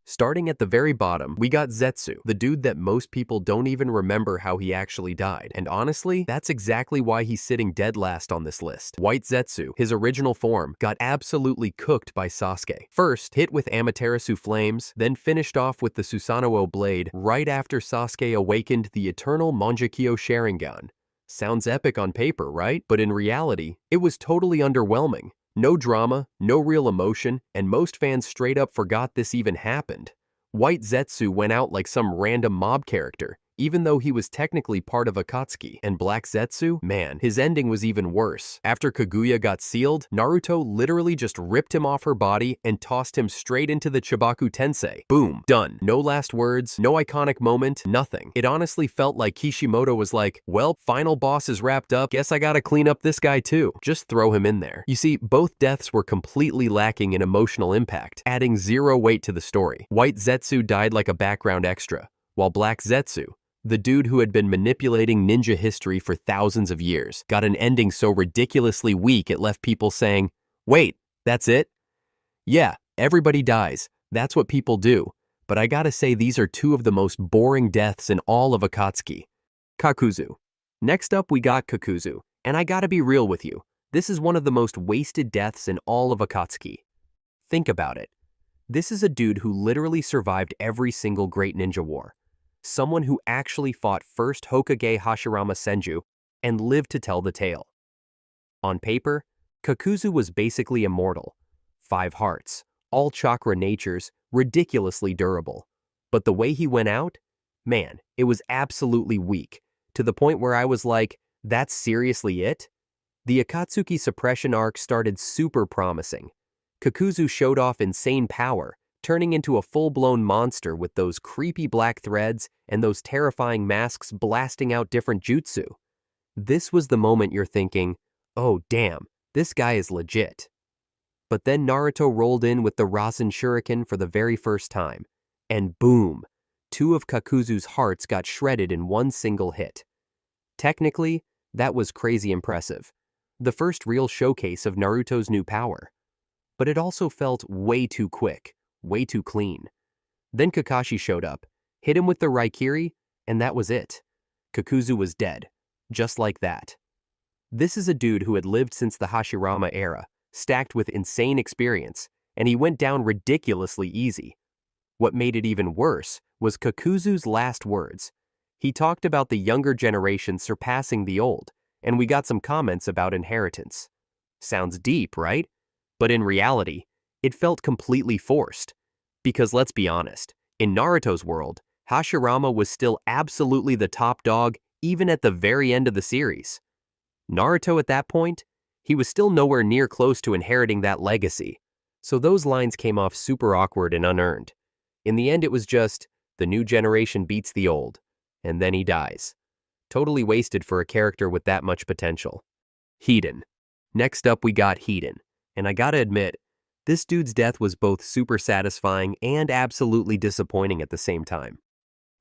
[SPEAKER 1] Starting at the very bottom, we got Zetsu, the dude that most people don't even remember how he actually died. And honestly, that's exactly why he's sitting dead last on this list. White Zetsu, his original form, got absolutely cooked by Sasuke. First, hit with Amaterasu flames, then finished off with the Susanoo blade right after Sasuke awakened the eternal Mangekyo Sharingan. Sounds epic on paper, right? But in reality, it was totally underwhelming. No drama, no real emotion, and most fans straight up forgot this even happened. White Zetsu went out like some random mob character, even though he was technically part of Akatsuki. And Black Zetsu, man, his ending was even worse. After Kaguya got sealed, Naruto literally just ripped him off her body and tossed him straight into the Chibaku Tensei. Boom, done. No last words, no iconic moment, nothing. It honestly felt like Kishimoto was like, well, final boss is wrapped up, guess I gotta clean up this guy too. Just throw him in there. You see, both deaths were completely lacking in emotional impact, adding zero weight to the story. White Zetsu died like a background extra, while Black Zetsu, the dude who had been manipulating ninja history for thousands of years, got an ending so ridiculously weak it left people saying, wait, that's it? Yeah, everybody dies. That's what people do. But I gotta say these are two of the most boring deaths in all of Akatsuki. Kakuzu. Next up we got Kakuzu, and I gotta be real with you. This is one of the most wasted deaths in all of Akatsuki. Think about it. This is a dude who literally survived every single great ninja war. Someone who actually fought first Hokage Hashirama Senju and lived to tell the tale. On paper, Kakuzu was basically immortal. 5 hearts, all chakra natures, ridiculously durable. But the way he went out? Man, it was absolutely weak, to the point where I was like, that's seriously it? The Akatsuki suppression arc started super promising. Kakuzu showed off insane power, turning into a full-blown monster with those creepy black threads and those terrifying masks blasting out different jutsu. This was the moment you're thinking, oh damn, this guy is legit. But then Naruto rolled in with the Rasen Shuriken for the very first time. And boom, two of Kakuzu's hearts got shredded in one single hit. Technically, that was crazy impressive. The first real showcase of Naruto's new power. But it also felt way too quick, way too clean. Then Kakashi showed up, hit him with the Raikiri, and that was it. Kakuzu was dead, just like that. This is a dude who had lived since the Hashirama era, stacked with insane experience, and he went down ridiculously easy. What made it even worse was Kakuzu's last words. He talked about the younger generation surpassing the old, and we got some comments about inheritance. Sounds deep, right? But in reality, it felt completely forced. Because let's be honest, in Naruto's world, Hashirama was still absolutely the top dog even at the very end of the series. Naruto at that point, he was still nowhere near close to inheriting that legacy. So those lines came off super awkward and unearned. In the end, it was just, the new generation beats the old, and then he dies. Totally wasted for a character with that much potential. Hidan. Next up, we got Hidan. And I gotta admit, this dude's death was both super satisfying and absolutely disappointing at the same time.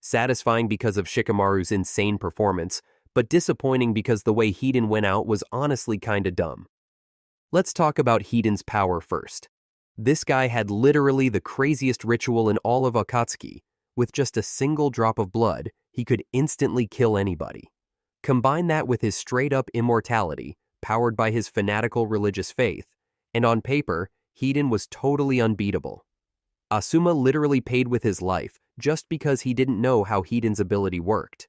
[SPEAKER 1] Satisfying because of Shikamaru's insane performance, but disappointing because the way Hidan went out was honestly kinda dumb. Let's talk about Hidan's power first. This guy had literally the craziest ritual in all of Akatsuki. With just a single drop of blood, he could instantly kill anybody. Combine that with his straight-up immortality, powered by his fanatical religious faith, and on paper, Hidan was totally unbeatable. Asuma literally paid with his life just because he didn't know how Hidan's ability worked.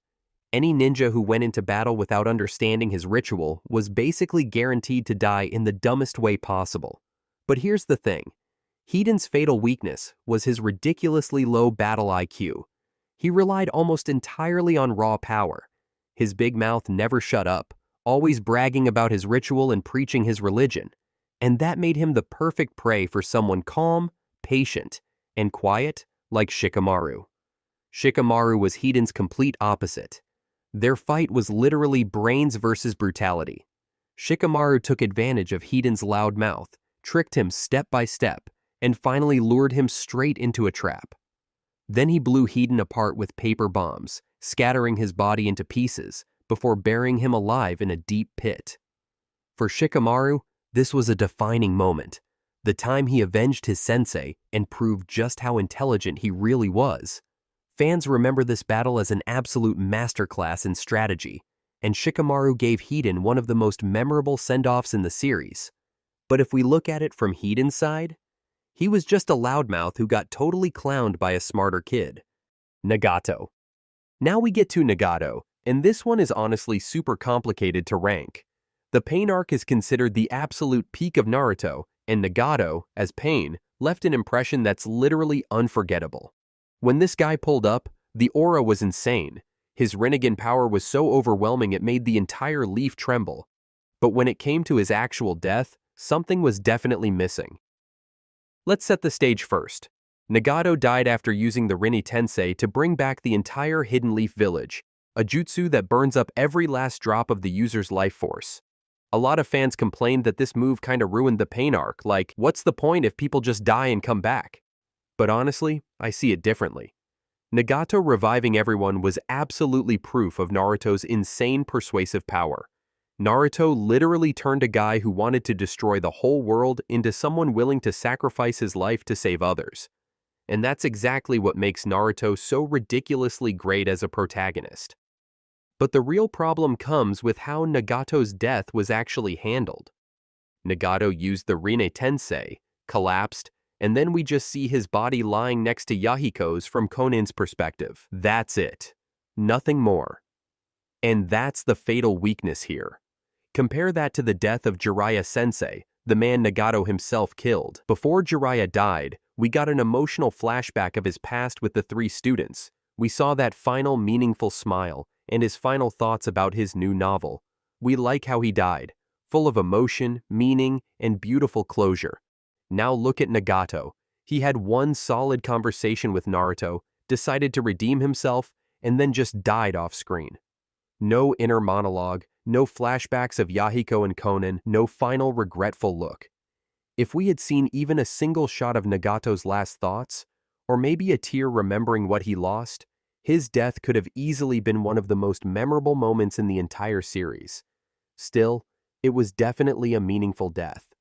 [SPEAKER 1] Any ninja who went into battle without understanding his ritual was basically guaranteed to die in the dumbest way possible. But here's the thing. Hidan's fatal weakness was his ridiculously low battle IQ. He relied almost entirely on raw power. His big mouth never shut up, always bragging about his ritual and preaching his religion. And that made him the perfect prey for someone calm, patient, and quiet like Shikamaru. Shikamaru was Hidan's complete opposite. Their fight was literally brains versus brutality. Shikamaru took advantage of Hidan's loud mouth, tricked him step by step, and finally lured him straight into a trap. Then he blew Hidan apart with paper bombs, scattering his body into pieces before burying him alive in a deep pit. For Shikamaru, this was a defining moment, the time he avenged his sensei and proved just how intelligent he really was. Fans remember this battle as an absolute masterclass in strategy, and Shikamaru gave Hidan one of the most memorable send-offs in the series. But if we look at it from Hidan's side, he was just a loudmouth who got totally clowned by a smarter kid. Nagato. Now we get to Nagato, and this one is honestly super complicated to rank. The Pain arc is considered the absolute peak of Naruto, and Nagato, as Pain, left an impression that's literally unforgettable. When this guy pulled up, the aura was insane. His Rinnegan power was so overwhelming it made the entire leaf tremble. But when it came to his actual death, something was definitely missing. Let's set the stage first. Nagato died after using the Rinne Tensei to bring back the entire Hidden Leaf Village, a jutsu that burns up every last drop of the user's life force. A lot of fans complained that this move kinda ruined the Pain arc, like, what's the point if people just die and come back? But honestly, I see it differently. Nagato reviving everyone was absolutely proof of Naruto's insane persuasive power. Naruto literally turned a guy who wanted to destroy the whole world into someone willing to sacrifice his life to save others. And that's exactly what makes Naruto so ridiculously great as a protagonist. But the real problem comes with how Nagato's death was actually handled. Nagato used the Rinne Tensei, collapsed, and then we just see his body lying next to Yahiko's from Konin's perspective. That's it. Nothing more. And that's the fatal weakness here. Compare that to the death of Jiraiya Sensei, the man Nagato himself killed. Before Jiraiya died, we got an emotional flashback of his past with the three students. We saw that final meaningful smile and his final thoughts about his new novel. We like how he died, full of emotion, meaning, and beautiful closure. Now look at Nagato. He had one solid conversation with Naruto, decided to redeem himself, and then just died off screen. No inner monologue, no flashbacks of Yahiko and Konin, no final regretful look. If we had seen even a single shot of Nagato's last thoughts, or maybe a tear remembering what he lost, his death could have easily been one of the most memorable moments in the entire series. Still, it was definitely a meaningful death.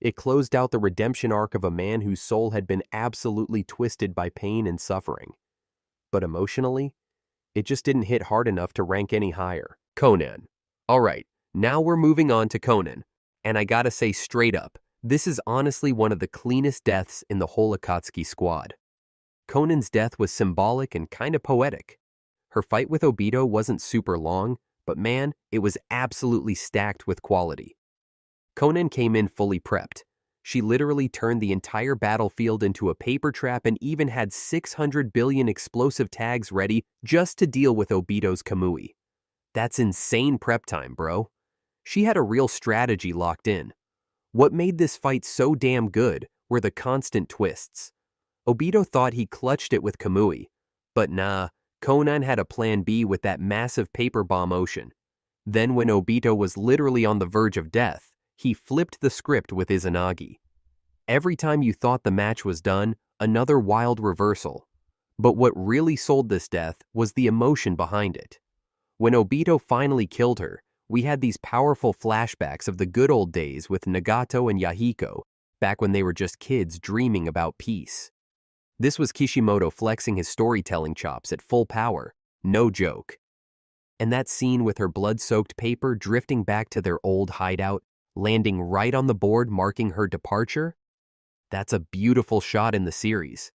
[SPEAKER 1] It closed out the redemption arc of a man whose soul had been absolutely twisted by pain and suffering. But emotionally, it just didn't hit hard enough to rank any higher. Conan. Alright, now we're moving on to Conan. And I gotta say straight up, this is honestly one of the cleanest deaths in the whole Akatsuki squad. Conan's death was symbolic and kinda poetic. Her fight with Obito wasn't super long, but man, it was absolutely stacked with quality. Conan came in fully prepped. She literally turned the entire battlefield into a paper trap and even had 600 billion explosive tags ready just to deal with Obito's Kamui. That's insane prep time, bro. She had a real strategy locked in. What made this fight so damn good were the constant twists. Obito thought he clutched it with Kamui, but nah, Conan had a plan B with that massive paper bomb ocean. Then when Obito was literally on the verge of death, he flipped the script with Izanagi. Every time you thought the match was done, another wild reversal. But what really sold this death was the emotion behind it. When Obito finally killed her, we had these powerful flashbacks of the good old days with Nagato and Yahiko, back when they were just kids dreaming about peace. This was Kishimoto flexing his storytelling chops at full power, no joke. And that scene with her blood-soaked paper drifting back to their old hideout, landing right on the board marking her departure? That's a beautiful shot in the series.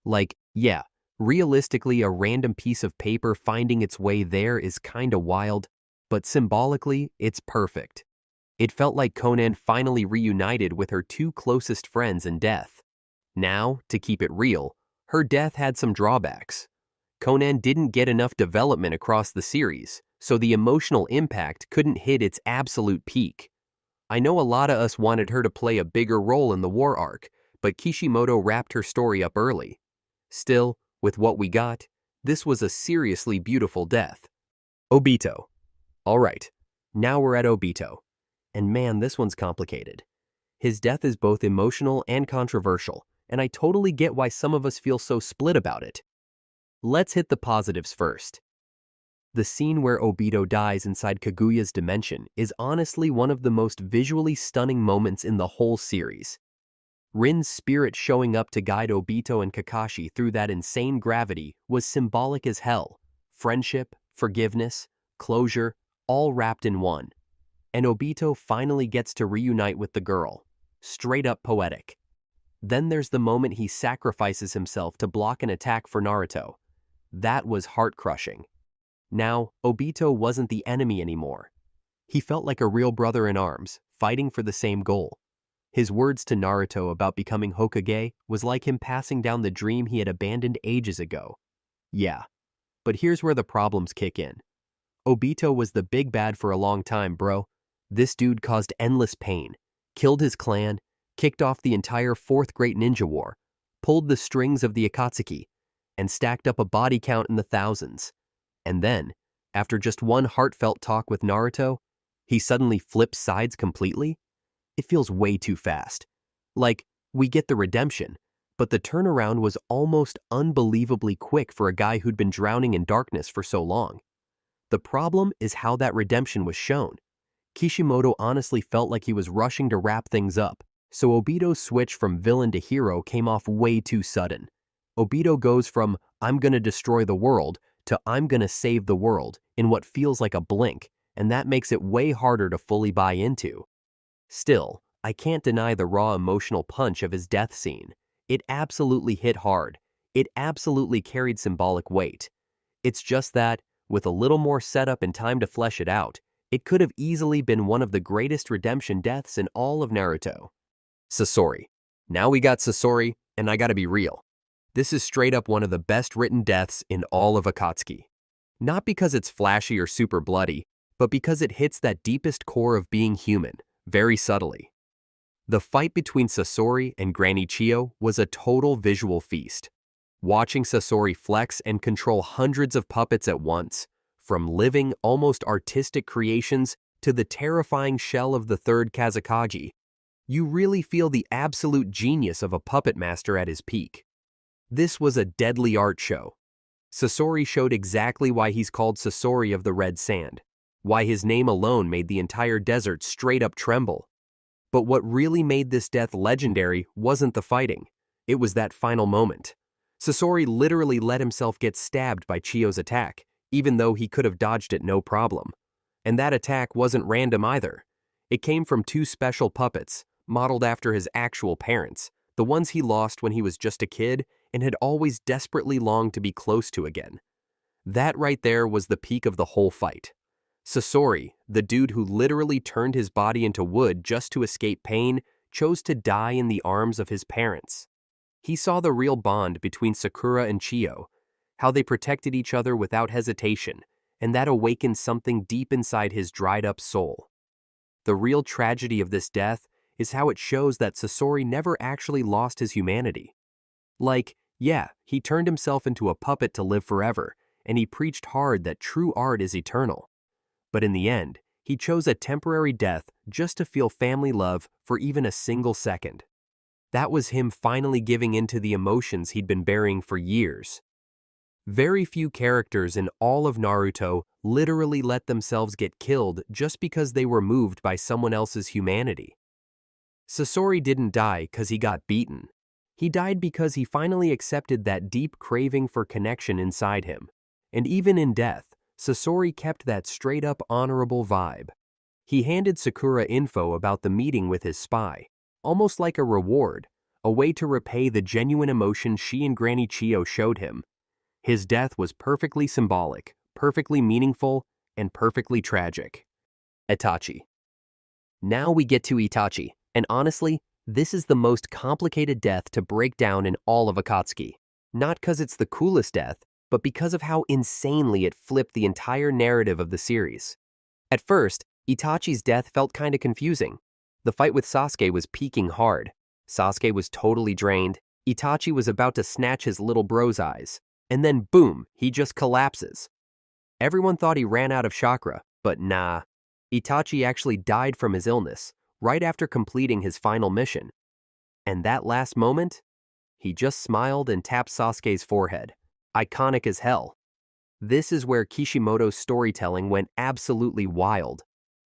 [SPEAKER 1] Like, yeah, realistically a random piece of paper finding its way there is kinda wild, but symbolically, it's perfect. It felt like Conan finally reunited with her two closest friends in death. Now, to keep it real, her death had some drawbacks. Conan didn't get enough development across the series, so the emotional impact couldn't hit its absolute peak. I know a lot of us wanted her to play a bigger role in the war arc, but Kishimoto wrapped her story up early. Still, with what we got, this was a seriously beautiful death. Obito. Alright, now we're at Obito. And man, this one's complicated. His death is both emotional and controversial, and I totally get why some of us feel so split about it. Let's hit the positives first. The scene where Obito dies inside Kaguya's dimension is honestly one of the most visually stunning moments in the whole series. Rin's spirit showing up to guide Obito and Kakashi through that insane gravity was symbolic as hell. Friendship, forgiveness, closure, all wrapped in one. And Obito finally gets to reunite with the girl. Straight up poetic. Then there's the moment he sacrifices himself to block an attack for Naruto. That was heart-crushing. Now, Obito wasn't the enemy anymore. He felt like a real brother in arms, fighting for the same goal. His words to Naruto about becoming Hokage was like him passing down the dream he had abandoned ages ago. Yeah, but here's where the problems kick in. Obito was the big bad for a long time, bro. This dude caused endless pain, killed his clan, kicked off the entire Fourth Great Ninja War, pulled the strings of the Akatsuki, and stacked up a body count in the thousands. And then, after just one heartfelt talk with Naruto, he suddenly flips sides completely? It feels way too fast. Like, we get the redemption, but the turnaround was almost unbelievably quick for a guy who'd been drowning in darkness for so long. The problem is how that redemption was shown. Kishimoto honestly felt like he was rushing to wrap things up, so Obito's switch from villain to hero came off way too sudden. Obito goes from, I'm gonna destroy the world, to I'm gonna save the world in what feels like a blink, and that makes it way harder to fully buy into. Still, I can't deny the raw emotional punch of his death scene. It absolutely hit hard. It absolutely carried symbolic weight. It's just that, with a little more setup and time to flesh it out, it could have easily been one of the greatest redemption deaths in all of Naruto. Sasori. Now we got Sasori, and I gotta be real. This is straight up one of the best written deaths in all of Akatsuki. Not because it's flashy or super bloody, but because it hits that deepest core of being human, very subtly. The fight between Sasori and Granny Chiyo was a total visual feast. Watching Sasori flex and control hundreds of puppets at once, from living, almost artistic creations to the terrifying shell of the third Kazekage, you really feel the absolute genius of a puppet master at his peak. This was a deadly art show. Sasori showed exactly why he's called Sasori of the Red Sand, why his name alone made the entire desert straight up tremble. But what really made this death legendary wasn't the fighting. It was that final moment. Sasori literally let himself get stabbed by Chiyo's attack, even though he could have dodged it no problem. And that attack wasn't random either. It came from two special puppets, modeled after his actual parents, the ones he lost when he was just a kid and had always desperately longed to be close to again. That right there was the peak of the whole fight. Sasori, the dude who literally turned his body into wood just to escape pain, chose to die in the arms of his parents. He saw the real bond between Sakura and Chiyo, how they protected each other without hesitation, and that awakened something deep inside his dried-up soul. The real tragedy of this death is how it shows that Sasori never actually lost his humanity. Like, yeah, he turned himself into a puppet to live forever, and he preached hard that true art is eternal. But in the end, he chose a temporary death just to feel family love for even a single second. That was him finally giving in to the emotions he'd been burying for years. Very few characters in all of Naruto literally let themselves get killed just because they were moved by someone else's humanity. Sasori didn't die because he got beaten. He died because he finally accepted that deep craving for connection inside him. And even in death, Sasori kept that straight-up honorable vibe. He handed Sakura info about the meeting with his spy, almost like a reward, a way to repay the genuine emotion she and Granny Chiyo showed him. His death was perfectly symbolic, perfectly meaningful, and perfectly tragic. Itachi. Now we get to Itachi, and honestly, this is the most complicated death to break down in all of Akatsuki. Not because it's the coolest death, but because of how insanely it flipped the entire narrative of the series. At first, Itachi's death felt kinda confusing. The fight with Sasuke was peaking hard. Sasuke was totally drained. Itachi was about to snatch his little bro's eyes. And then boom, he just collapses. Everyone thought he ran out of chakra, but nah. Itachi actually died from his illness, right after completing his final mission. And that last moment, he just smiled and tapped Sasuke's forehead. Iconic as hell. This is where Kishimoto's storytelling went absolutely wild.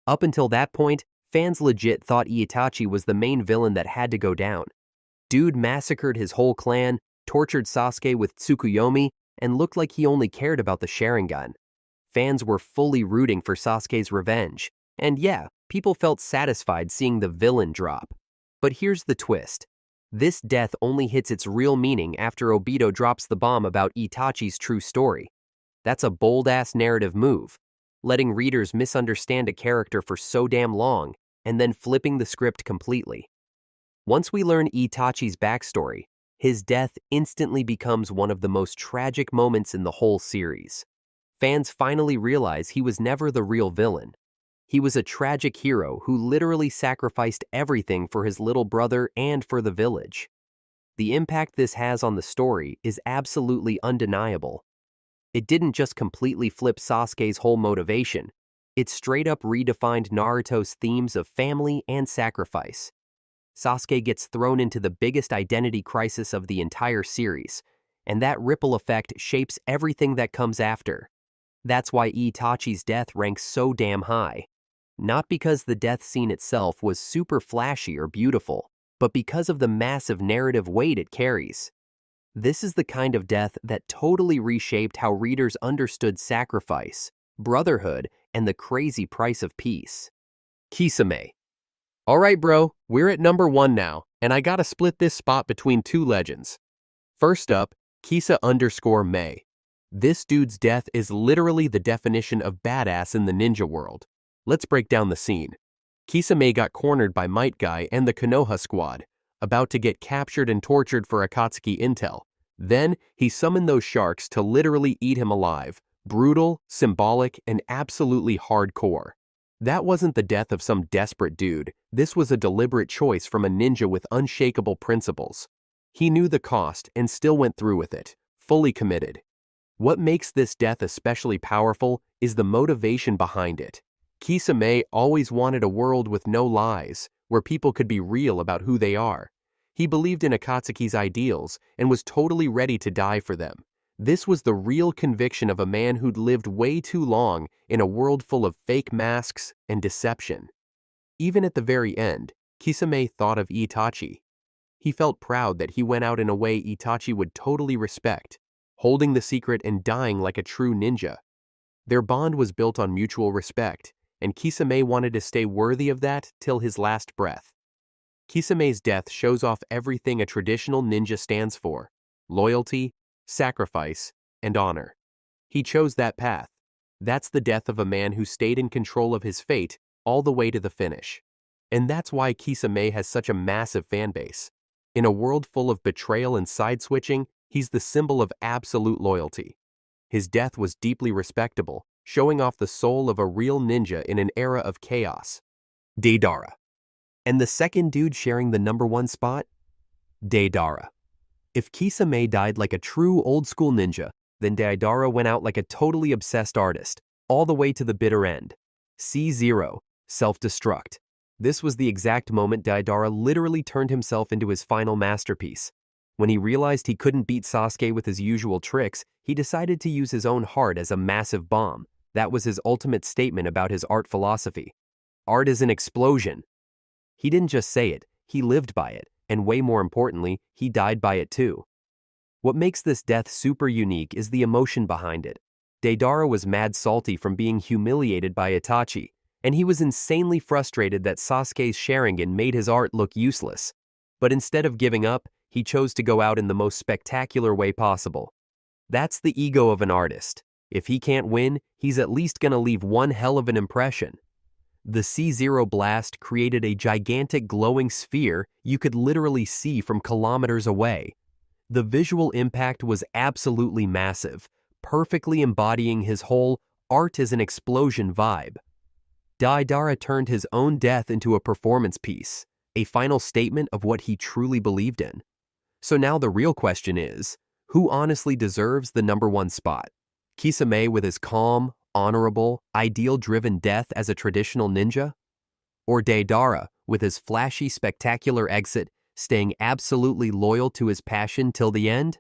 [SPEAKER 1] Up until that point, fans legit thought Itachi was the main villain that had to go down. Dude massacred his whole clan, tortured Sasuke with Tsukuyomi, and looked like he only cared about the Sharingan. Fans were fully rooting for Sasuke's revenge. And yeah, people felt satisfied seeing the villain drop. But here's the twist. This death only hits its real meaning after Obito drops the bomb about Itachi's true story. That's a bold-ass narrative move, letting readers misunderstand a character for so damn long, and then flipping the script completely. Once we learn Itachi's backstory, his death instantly becomes one of the most tragic moments in the whole series. Fans finally realize he was never the real villain. He was a tragic hero who literally sacrificed everything for his little brother and for the village. The impact this has on the story is absolutely undeniable. It didn't just completely flip Sasuke's whole motivation, it straight up redefined Naruto's themes of family and sacrifice. Sasuke gets thrown into the biggest identity crisis of the entire series, and that ripple effect shapes everything that comes after. That's why Itachi's death ranks so damn high. Not because the death scene itself was super flashy or beautiful, but because of the massive narrative weight it carries. This is the kind of death that totally reshaped how readers understood sacrifice, brotherhood, and the crazy price of peace. Kisame. Alright bro, we're at number 1 now, and I gotta split this spot between two legends. First up, Kisa_May. This dude's death is literally the definition of badass in the ninja world. Let's break down the scene. Kisame got cornered by Might Guy and the Konoha squad, about to get captured and tortured for Akatsuki intel. Then, he summoned those sharks to literally eat him alive. Brutal, symbolic, and absolutely hardcore. That wasn't the death of some desperate dude. This was a deliberate choice from a ninja with unshakable principles. He knew the cost and still went through with it, fully committed. What makes this death especially powerful is the motivation behind it. Kisame always wanted a world with no lies, where people could be real about who they are. He believed in Akatsuki's ideals and was totally ready to die for them. This was the real conviction of a man who'd lived way too long in a world full of fake masks and deception. Even at the very end, Kisame thought of Itachi. He felt proud that he went out in a way Itachi would totally respect, holding the secret and dying like a true ninja. Their bond was built on mutual respect, and Kisame wanted to stay worthy of that till his last breath. Kisame's death shows off everything a traditional ninja stands for: loyalty, sacrifice, and honor. He chose that path. That's the death of a man who stayed in control of his fate all the way to the finish. And that's why Kisame has such a massive fanbase. In a world full of betrayal and side-switching, he's the symbol of absolute loyalty. His death was deeply respectable, showing off the soul of a real ninja in an era of chaos. Deidara. And the second dude sharing the #1 spot? Deidara. If Kisame died like a true old-school ninja, then Deidara went out like a totally obsessed artist, all the way to the bitter end. C0, self-destruct. This was the exact moment Deidara literally turned himself into his final masterpiece. When he realized he couldn't beat Sasuke with his usual tricks, he decided to use his own heart as a massive bomb. That was his ultimate statement about his art philosophy. Art is an explosion. He didn't just say it, he lived by it, and way more importantly, he died by it too. What makes this death super unique is the emotion behind it. Deidara was mad salty from being humiliated by Itachi, and he was insanely frustrated that Sasuke's Sharingan made his art look useless. But instead of giving up, he chose to go out in the most spectacular way possible. That's the ego of an artist. If he can't win, he's at least gonna leave one hell of an impression. The C0 blast created a gigantic glowing sphere you could literally see from kilometers away. The visual impact was absolutely massive, perfectly embodying his whole art is an explosion vibe. Deidara turned his own death into a performance piece, a final statement of what he truly believed in. So now the real question is, who honestly deserves the #1 spot? Kisame with his calm, honorable, ideal-driven death as a traditional ninja? Or Deidara with his flashy, spectacular exit, staying absolutely loyal to his passion till the end?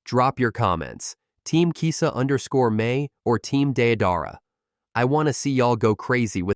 [SPEAKER 1] Drop your comments. Team Kisa _May or Team Deidara? I want to see y'all go crazy with